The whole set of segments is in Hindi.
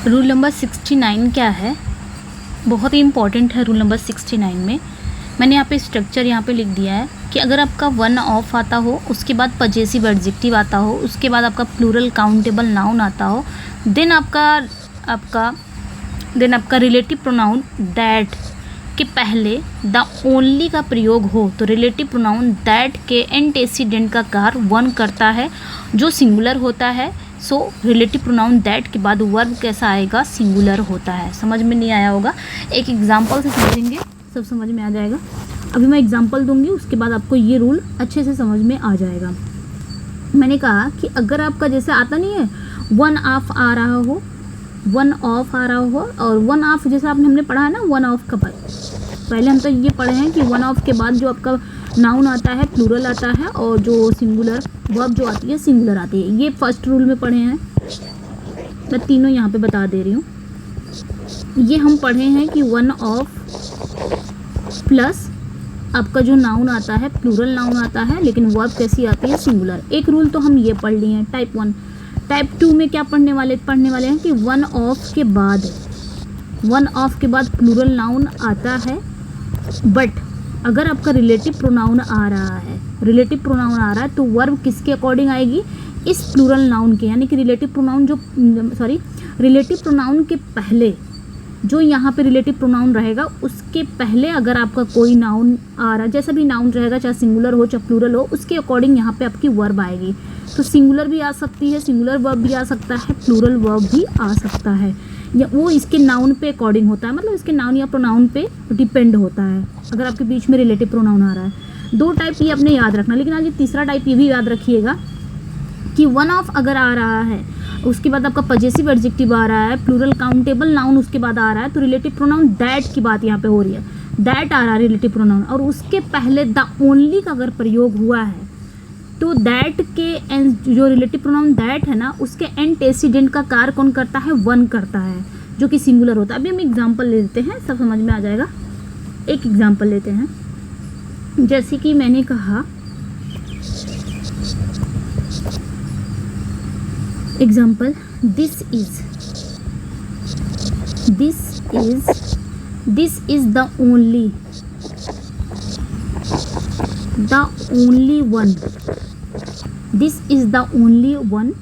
रूल नंबर 69 क्या है, बहुत ही इंपॉर्टेंट है। रूल नंबर 69 में मैंने यहाँ पे स्ट्रक्चर यहाँ पे लिख दिया है कि अगर आपका वन ऑफ आता हो, उसके बाद पजेसिव एडजेक्टिव आता हो, उसके बाद आपका प्लूरल काउंटेबल नाउन आता हो, देन आपका रिलेटिव प्रोनाउन दैट के पहले द ओनली का प्रयोग हो, तो रिलेटिव प्रोनाउन दैट के एंटेसिडेंट का कार वन करता है जो सिंगुलर होता है। सो रिलेटिव प्रोनाउन दैट के बाद वर्ब कैसा आएगा, सिंगुलर होता है। समझ में नहीं आया होगा, एक एग्जांपल से समझेंगे सब समझ में आ जाएगा। अभी मैं एग्जांपल दूंगी, उसके बाद आपको ये रूल अच्छे से समझ में आ जाएगा। मैंने कहा कि अगर आपका जैसे आता नहीं है वन ऑफ आ रहा हो, वन ऑफ आ रहा हो, और वन ऑफ जैसे हमने पढ़ा है ना, वन ऑफ का बाद पहले हम तो ये पढ़े हैं कि वन ऑफ के बाद जो आपका नाउन आता है प्लूरल आता है, और जो सिंगुलर वर्ब जो आती है सिंगुलर आती है। ये फर्स्ट रूल में पढ़े हैं, मैं तीनों यहाँ पे बता दे रही हूँ। ये हम पढ़े हैं कि वन ऑफ प्लस आपका जो नाउन आता है प्लूरल नाउन आता है, लेकिन वर्ब कैसी आती है, सिंगुलर। एक रूल तो हम ये पढ़ लिए हैं टाइप 1। टाइप 2 में क्या पढ़ने वाले हैं कि वन ऑफ के बाद प्लूरल नाउन आता है, बट अगर आपका रिलेटिव प्रोनाउन आ रहा है तो वर्ब किसके अकॉर्डिंग आएगी, इस प्लूरल नाउन के, यानी कि रिलेटिव प्रोनाउन के पहले जो यहाँ पे रिलेटिव प्रोनाउन रहेगा उसके पहले अगर आपका कोई नाउन आ रहा है, जैसा भी नाउन रहेगा, चाहे सिंगुलर हो चाहे प्लूरल हो, उसके अकॉर्डिंग यहाँ पे आपकी वर्ब आएगी। तो सिंगुलर भी आ सकती है, सिंगुलर वर्ब भी आ सकता है, प्लूरल वर्ब भी आ सकता है, या वो इसके नाउन पे अकॉर्डिंग होता है, मतलब इसके नाउन या प्रोनाउन पे डिपेंड होता है। अगर आपके बीच में रिलेटिव प्रोनाउन आ रहा है, दो टाइप ये अपने याद रखना। लेकिन आज ये तीसरा टाइप ये भी याद रखिएगा कि वन ऑफ अगर आ रहा है, उसके बाद आपका पजेसिव एडजेक्टिव आ रहा है, प्लूरल काउंटेबल नाउन उसके बाद आ रहा है, तो रिलेटिव प्रोनाउन दैट की बात यहाँ पे हो रही है। दैट आ रहा है रिलेटिव प्रोनाउन, और उसके पहले द ओनली का अगर प्रयोग हुआ है, तो दैट के जो रिलेटिव प्रोनाउन दैट है ना, उसके एंटेसिडेंट का कार्य कौन करता है, वन करता है, जो कि सिंगुलर होता है। अभी हम एग्जाम्पल ले लेते हैं, सब समझ में आ जाएगा। एक एग्जाम्पल लेते हैं, जैसे कि मैंने कहा example, this is the only one, this is the only one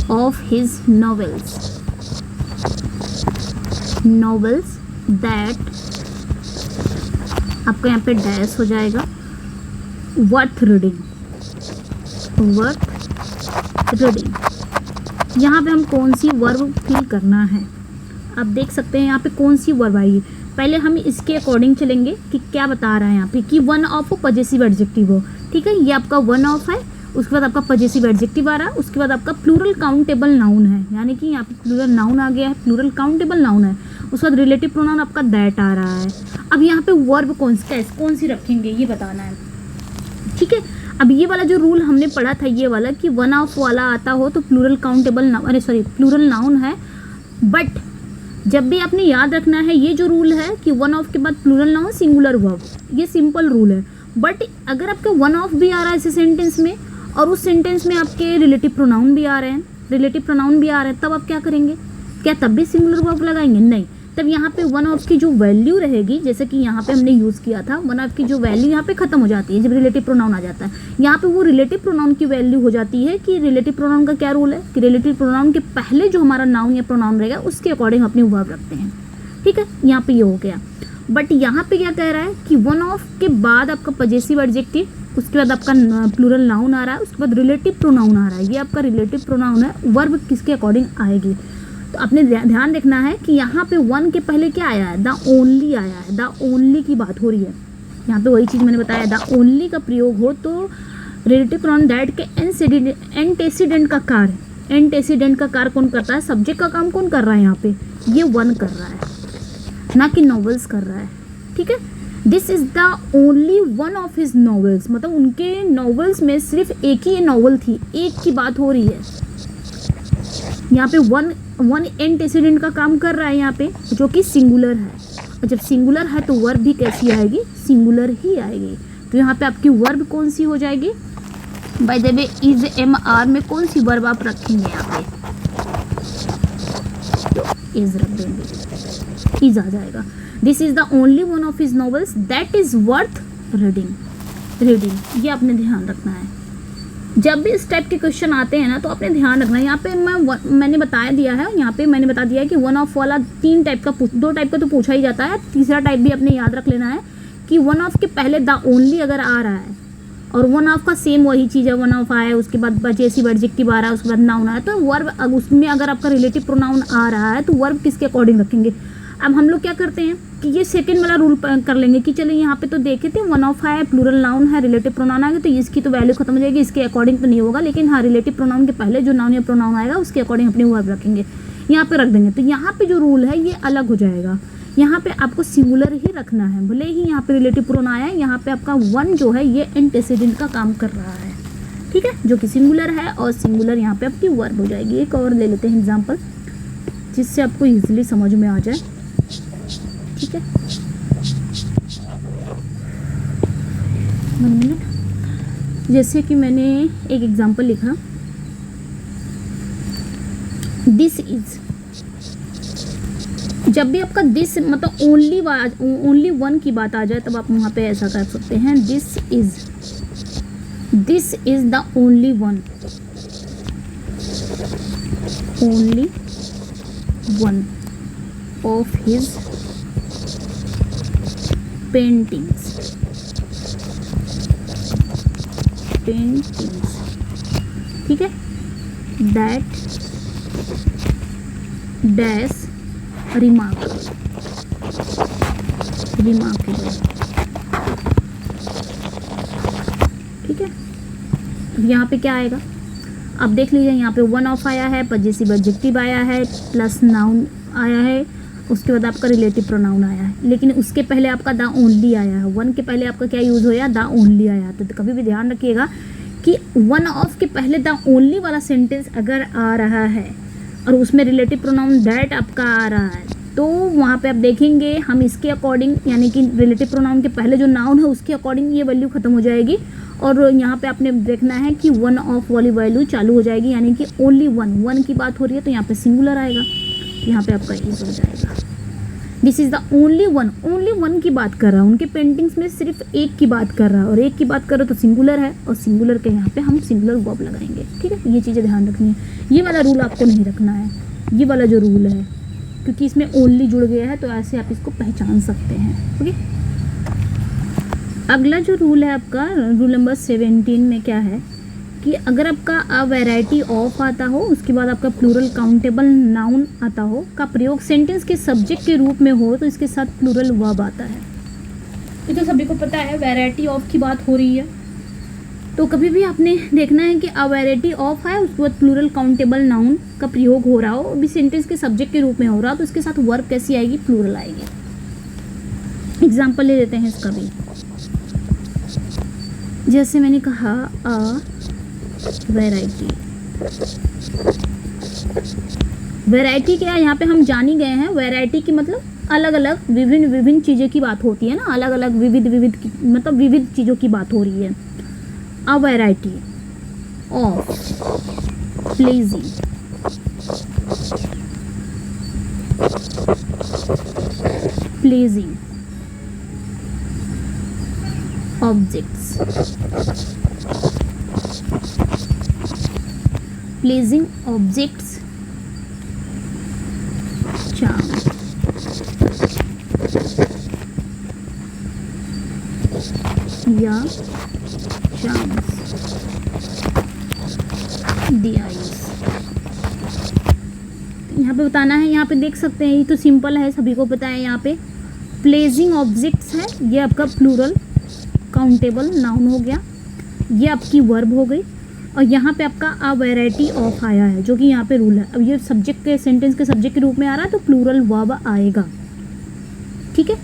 of his novels that, आपका यहाँ पे डैश हो जाएगा, worth reading। यहाँ पे हम कौन सी वर्ब फिल करना है, आप देख सकते हैं यहाँ पे कौन सी वर्ब आएगी। पहले हम इसके अकॉर्डिंग चलेंगे कि क्या बता रहा है यहाँ पे, कि वन ऑफ हो, पजेसिव एडजेक्टिव हो। ठीक है, ये आपका वन ऑफ है, उसके बाद आपका पजेसिव एडजेक्टिव आ रहा है, उसके बाद आपका प्लूरल काउंटेबल नाउन है, यानी कि यहाँ पे प्लूरल नाउन आ गया है, प्लूरल काउंटेबल नाउन है, उसके बाद रिलेटिव प्रोनाउन आपका दैट आ रहा है। अब यहाँ पे वर्ब कौन सी रखेंगे ये बताना है। ठीक है, अब ये वाला जो रूल हमने पढ़ा था, ये वाला कि वन ऑफ वाला आता हो तो प्लूरल नाउन है, बट जब भी आपने याद रखना है ये जो रूल है कि वन ऑफ के बाद प्लूरल नाउन सिंगुलर वर्ब, ये सिंपल रूल है। बट अगर आपका वन ऑफ भी आ रहा है इस सेंटेंस में, और उस सेंटेंस में आपके रिलेटिव प्रोनाउन भी आ रहे हैं, तब आप क्या करेंगे, क्या तब भी सिंगुलर वर्ब लगाएंगे? नहीं, तब यहाँ पे वन ऑफ की जो वैल्यू रहेगी, जैसे कि यहाँ पे हमने यूज़ किया था, वन ऑफ की जो वैल्यू यहाँ पे ख़त्म हो जाती है जब रिलेटिव प्रोनाउन आ जाता है। यहाँ पे वो रिलेटिव प्रोनाउन की वैल्यू हो जाती है कि रिलेटिव प्रोनाउन का क्या रूल है कि रिलेटिव प्रोनाउन के पहले जो हमारा नाउन या प्रोनाउन रहेगा उसके अकॉर्डिंग अपनी वर्ब रखते हैं। ठीक है, यहाँ पे ये हो गया। बट यहाँ पे क्या कह रहा है कि वन ऑफ के बाद आपका पजेसिव एडजेक्टिव, उसके बाद आपका प्लूरल नाउन आ रहा है, उसके बाद रिलेटिव प्रोनाउन आ रहा है, ये आपका रिलेटिव प्रोनाउन है, वर्ब किसके अकॉर्डिंग आएगी। तो आपने ध्यान रखना है कि यहाँ पे वन के पहले क्या आया है, द ओनली आया है, द ओनली की बात हो रही है। यहाँ पे वही चीज़ मैंने बताया, द ओनली का प्रयोग हो तो रिलेटिव प्रोनाउन दैट के एंटेसिडेंट का कार्य कौन करता है, सब्जेक्ट का काम कौन कर रहा है, यहाँ पे ये वन कर रहा है, ना कि नॉवेल्स कर रहा है। ठीक है, this is the only one of his novels, मतलब उनके नॉवेल्स में सिर्फ एक ही नॉवेल थी, एक की बात हो रही है। यहाँ पे वन एंटेसिडेंट का काम कर रहा है यहाँ पे, जो कि सिंगुलर है, और जब सिंगुलर है तो वर्ब भी कैसी आएगी, सिंगुलर ही आएगी। तो यहाँ पे आपकी वर्ब कौन सी हो जाएगी, by the way is M R में कौन सी वर्ब आप रखेंगे यहाँ पे, तो इज रख देंगे, इज आ जाएगा। This is the only one of his novels that is worth reading, ये आपने ध्यान रखना है। जब भी इस टाइप के क्वेश्चन आते हैं ना तो आपने ध्यान रखना है। यहाँ पे मैंने बताया दिया है, यहाँ पे मैंने बता दिया है कि वन ऑफ वाला 3 टाइप का, 2 टाइप का तो पूछा ही जाता है, तीसरा टाइप भी अपने याद रख लेना है कि वन ऑफ के पहले द ओनली अगर आ रहा है और वन ऑफ का सेम वही चीज़ है, वन ऑफ आया उसके बाद पजेसिव एडजेक्टिव आ रहा है, उसके बाद नाउन आया, तो वर्ब उसमें अगर आपका रिलेटिव प्रोनाउन आ रहा है तो वर्ब किसके अकॉर्डिंग रखेंगे। अब हम लोग क्या करते हैं कि ये सेकंड वाला रूल कर लेंगे कि चलिए यहाँ पे तो देखे थे वन ऑफ है, प्लूरल नाउन है, रिलेटिव प्रोनाउन आएगा तो इसकी तो वैल्यू खत्म हो जाएगी, इसके अकॉर्डिंग तो नहीं होगा, लेकिन हाँ रिलेटिव प्रोनाउन के पहले जो नाउन या प्रोनाउन आएगा उसके अकॉर्डिंग अपने वर्ब रखेंगे, यहाँ पे रख देंगे। तो यहाँ पे जो रूल है ये अलग हो जाएगा, यहाँ पे आपको सिंगुलर ही रखना है, भले ही यहाँ पे रिलेटिव प्रोनाउन आया है, यहाँ पे आपका वन जो है ये एंटेसिडेंट का काम कर रहा है, ठीक है, जो कि सिंगुलर है, और सिंगुलर यहाँ पे आपकी वर्ब हो जाएगी। एक और ले लेते हैं एग्जाम्पल जिससे आपको ईजिली समझ में आ जाए, ठीक है। 1 मिनट, जैसे कि मैंने एक एग्जाम्पल लिखा, दिस इज, जब भी आपका दिस मतलब ओनली वन की बात आ जाए तब आप वहाँ पे ऐसा कर सकते हैं, this is the only one of his paintings, ठीक है, दैट डैश रिमार्केबल, ठीक है। अब यहाँ पे क्या आएगा, अब देख लीजिए, यहाँ पे वन ऑफ आया है, पजेसिव एडजेक्टिव आया है, प्लस नाउन आया है, उसके बाद आपका रिलेटिव प्रोनाउन आया है, लेकिन उसके पहले आपका द ओनली आया है। वन के पहले आपका क्या यूज़ होया, द ओनली आया। तो कभी भी ध्यान रखिएगा कि वन ऑफ के पहले द ओनली वाला सेंटेंस अगर आ रहा है और उसमें रिलेटिव प्रोनाउन दैट आपका आ रहा है, तो वहाँ पे आप देखेंगे हम इसके अकॉर्डिंग, यानी कि रिलेटिव प्रोनाउन के पहले जो नाउन है उसके अकॉर्डिंग ये वैल्यू खत्म हो जाएगी, और यहाँ पे आपने देखना है कि वन ऑफ वाली वैल्यू चालू हो जाएगी, यानी कि ओनली वन की बात हो रही है तो यहाँ पे सिंगुलर आएगा, यहाँ पे आपका इज हो जाएगा। This is the only one की बात कर रहा है, उनके पेंटिंग्स में सिर्फ एक की बात कर रहा है, और एक की बात कर रहा है तो सिंगुलर है, और सिंगुलर के यहाँ पे हम सिंगुलर वर्ब लगाएंगे, ठीक है। ये चीज़ें ध्यान रखनी है, ये वाला रूल आपको नहीं रखना है, ये वाला जो रूल है, क्योंकि इसमें ओनली जुड़ गया है तो ऐसे आप इसको पहचान सकते हैं, ओके। अगला जो रूल है आपका, रूल नंबर 17 में क्या है कि अगर आपका अ वैरायटी ऑफ आता हो, उसके बाद आपका प्लूरल काउंटेबल नाउन आता हो का प्रयोग सेंटेंस के सब्जेक्ट के रूप में हो, तो इसके साथ प्लूरल वर्ब आता है। ये तो सभी को पता है, वैरायटी ऑफ की बात हो रही है, तो कभी भी आपने देखना है कि अ वैरायटी ऑफ है, उसके बाद प्लूरल काउंटेबल नाउन का प्रयोग हो रहा हो, अभी सेंटेंस के सब्जेक्ट के रूप में हो रहा, तो इसके साथ वर्ब कैसी आएगी, प्लूरल आएगी। एग्जाम्पल ले लेते हैं इसका भी, जैसे मैंने कहा अ वैरायटी क्या है, यहाँ पे हम जान ही गए हैं, वैरायटी की मतलब अलग अलग विभिन्न चीज़ों की बात होती है ना, अलग अलग मतलब विविध चीज़ों की बात हो रही है। A variety of pledging objects, pledging objects charm, या चार्म्स द आईज। यहाँ पे बताना है, यहाँ पे देख सकते हैं, ये तो सिंपल है, सभी को पता है। यहाँ पे प्लेजिंग ऑब्जेक्ट्स है, ये आपका प्लूरल काउंटेबल नाउन हो गया, ये आपकी वर्ब हो गई, और यहाँ पे आपका अ वैरायटी ऑफ आया है, जो कि यहाँ पे रूल है। अब ये सब्जेक्ट के सेंटेंस के सब्जेक्ट के रूप में आ रहा है तो प्लूरल वर्ब आएगा, ठीक है,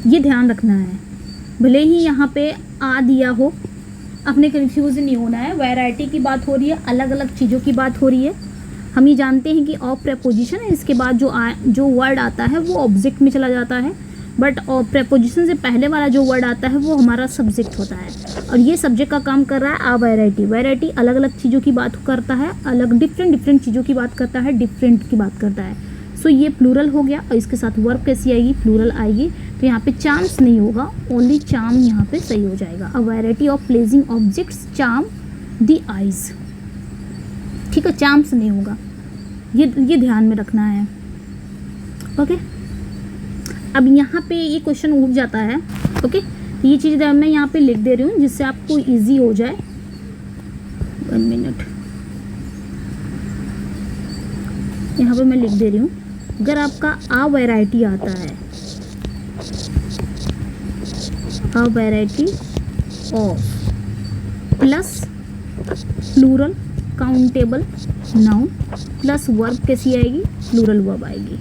ये ध्यान रखना है। भले ही यहाँ पे आ दिया हो, अपने कन्फ्यूज नहीं होना है, वैरायटी की बात हो रही है, अलग अलग चीज़ों की बात हो रही है। हम ये जानते हैं कि ऑफ प्रेपोजिशन है, इसके बाद जो वर्ड आता है वो ऑब्जेक्ट में चला जाता है, बट और प्रेपोजिशन से पहले वाला जो वर्ड आता है वो हमारा सब्जेक्ट होता है, और ये सब्जेक्ट का काम कर रहा है आ वैरायटी। वैरायटी अलग अलग चीज़ों की बात करता है, अलग डिफरेंट चीज़ों की बात करता है, डिफरेंट की बात करता है। सो ये प्लूरल हो गया, और इसके साथ वर्ब कैसी आएगी, प्लूरल आएगी। तो यहाँ पे चार्म्स नहीं होगा, ओनली चार्म यहाँ पे सही हो जाएगा। A variety of pledging objects charm the eyes. ठीक है, चार्म्स नहीं होगा, ये ध्यान में रखना है। ओके, अब यहाँ पे ये क्वेश्चन उठ जाता है। ओके, ये चीज़ मैं यहाँ पे लिख दे रही हूँ जिससे आपको इजी हो जाए। 1 मिनट, यहाँ पे मैं लिख दे रही हूँ, अगर आपका आ वैरायटी आता है, a variety of plus plural countable noun plus verb कैसी आएगी, प्लूरल वर्ब आएगी।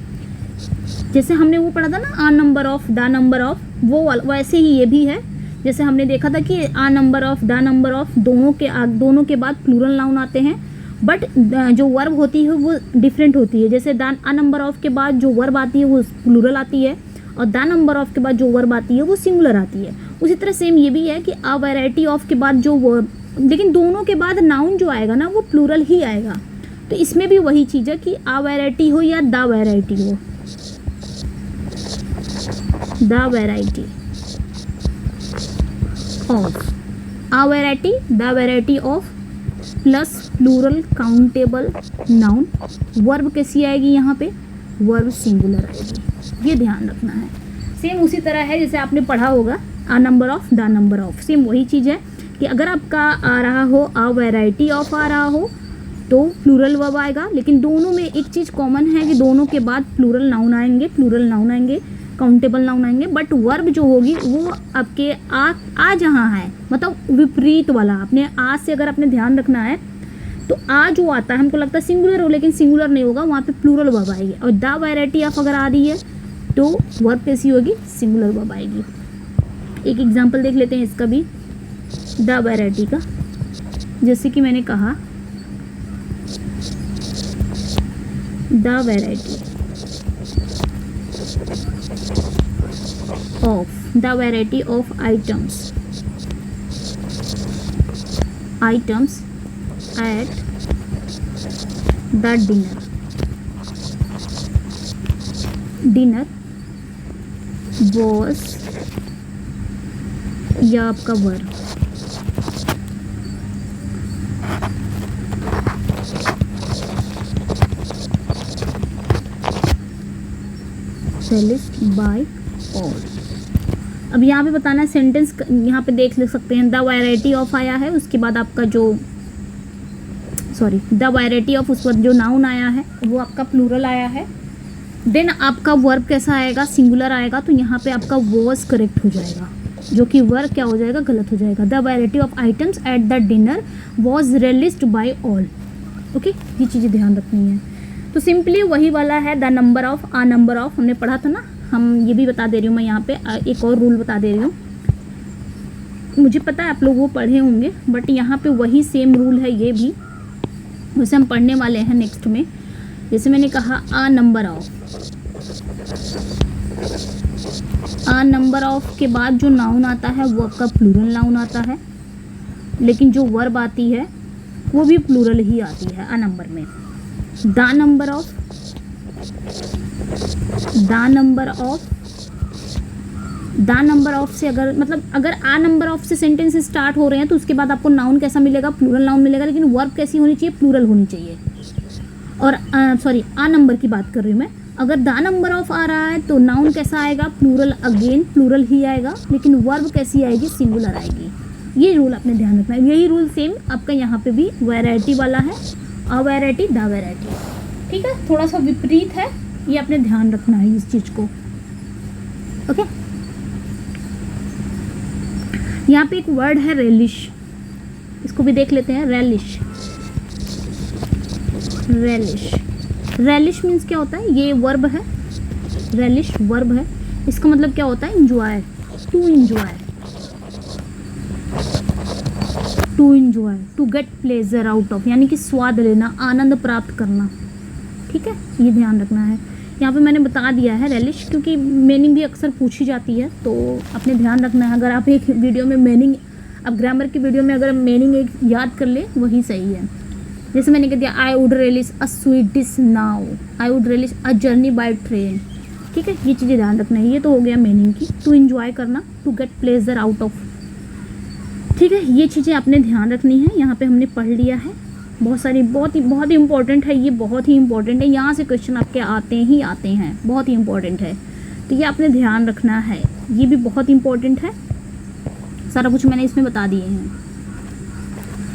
जैसे हमने वो पढ़ा था ना, a number of, the number of, वो वैसे ही ये भी है। जैसे हमने देखा था कि a number of, the number of, दोनों के बाद प्लूरल नाउन आते हैं, बट जो वर्ब होती है वो डिफरेंट होती है। जैसे आ नंबर ऑफ के बाद जो वर्ब आती है वो प्लूरल आती है, और द नंबर ऑफ के बाद जो वर्ब आती है वो सिंगुलर आती है। उसी तरह सेम ये भी है कि आ वैरायटी ऑफ के बाद जो वर्ब, लेकिन दोनों के बाद नाउन जो आएगा ना वो प्लूरल ही आएगा। तो इसमें भी वही चीज़ है कि आ वैरायटी हो या द वैरायटी हो, the variety of, a variety, the variety of plus plural countable noun, verb कैसी आएगी यहाँ पे, वर्ब सिंगुलर आएगी। ये ध्यान रखना है। सेम उसी तरह है जैसे आपने पढ़ा होगा a number of, the number of, same वही चीज़ है कि अगर आपका आ रहा हो, आ वैरायटी ऑफ आ रहा हो तो प्लूरल वर्ब आएगा, लेकिन दोनों में एक चीज़ कॉमन है कि दोनों के बाद प्लूरल नाउन आएंगे, काउंटेबल नाउन आएंगे, बट वर्ब जो होगी वो आपके आ जहाँ है, मतलब विपरीत वाला। अपने आ से अगर आपने ध्यान रखना है तो आ जो आता है हमको लगता है सिंगुलर हो, लेकिन सिंगुलर नहीं होगा, वहाँ पे प्लूरल वर्ब आएगी। और द वैरायटी ऑफ अगर आ रही है तो वर्ब कैसी होगी, सिंगुलर वर्ब आएगी। एक एग्जाम्पल देख लेते हैं इसका भी, द वैरायटी का। जैसे कि मैंने कहा the variety of, the variety of items at the dinner was, या आपका वर्ब, सेलिस्ट बाय ऑल। अब यहाँ पे बताना है सेंटेंस, यहाँ पे देख सकते हैं द वैरायटी ऑफ आया है, उसके बाद आपका जो द वैरायटी ऑफ, उस पर जो नाउन आया है वो आपका प्लूरल आया है। देन आपका वर्ब कैसा आएगा, सिंगुलर आएगा, तो यहाँ पे आपका वॉज करेक्ट हो जाएगा, जो कि वर्ब क्या हो जाएगा, गलत हो जाएगा। The variety of items at the dinner was relished by all. Okay, ये चीज़ें ध्यान रखनी है। तो सिंपली वही वाला है, the number of, a number of हमने पढ़ा था ना, हम ये भी बता दे रही हूँ मैं यहाँ पे, एक और रूल बता दे रही हूँ। मुझे पता है आप लोग वो पढ़े होंगे, बट यहाँ पे वही सेम रूल है ये भी, उसे हम पढ़ने वाले हैं नेक्स्ट में। जैसे मैंने कहा a number of, a number of के बाद जो नाउन आता है वो आपका प्लूरल नाउन आता है, लेकिन जो वर्ब आती है वो भी प्लूरल ही आती है आ नंबर में। The number of, the number of से अगर, मतलब अगर आ नंबर ऑफ से सेंटेंस स्टार्ट हो रहे हैं तो उसके बाद आपको नाउन कैसा मिलेगा, प्लूरल नाउन मिलेगा, लेकिन वर्ब कैसी होनी चाहिए, प्लूरल होनी चाहिए। और आ नंबर की बात कर रही हूँ मैं। अगर द नंबर ऑफ आ रहा है तो नाउन कैसा आएगा, प्लूरल, अगेन प्लूरल ही आएगा, लेकिन वर्ब कैसी आएगी, सिंगुलर आएगी। ये रूल आपने ध्यान रखना है। यही रूल सेम आपका यहाँ पे भी वैरायटी वाला है, अ वैरायटी, द वैरायटी। ठीक है, थोड़ा सा विपरीत है, ये आपने ध्यान रखना है इस चीज़ को। ओके, यहाँ पे एक वर्ड है रेलिश, इसको भी देख लेते हैं। रेलिश, रेलिश, रेलिश मीन्स क्या होता है, ये वर्ब है, रेलिश वर्ब है। इसका मतलब क्या होता है, enjoy, to enjoy, to enjoy, to get pleasure out of, यानी कि स्वाद लेना, आनंद प्राप्त करना। ठीक है, ये ध्यान रखना है। यहाँ पे मैंने बता दिया है रेलिश, क्योंकि मीनिंग भी अक्सर पूछी जाती है, तो अपने ध्यान रखना है। अगर आप एक वीडियो में मीनिंग, अब ग्रामर की वीडियो में अगर मीनिंग एक याद कर ले वही सही है। जैसे मैंने कह दिया I would relish a sweet dish now, I would relish a journey by train. ठीक है, ये चीज़ें ध्यान रखना है। ये तो हो गया मीनिंग की, टू इन्जॉय करना, to get pleasure out of. ठीक है, ये चीज़ें आपने ध्यान रखनी है। यहाँ पे हमने पढ़ लिया है बहुत सारी, बहुत ही इंपॉर्टेंट है ये, बहुत ही इंपॉर्टेंट है। यहाँ से क्वेश्चन आपके आते ही आते हैं, बहुत ही इंपॉर्टेंट है, तो ये आपने ध्यान रखना है। ये भी बहुत इंपॉर्टेंट है, सारा कुछ मैंने इसमें बता दिए हैं।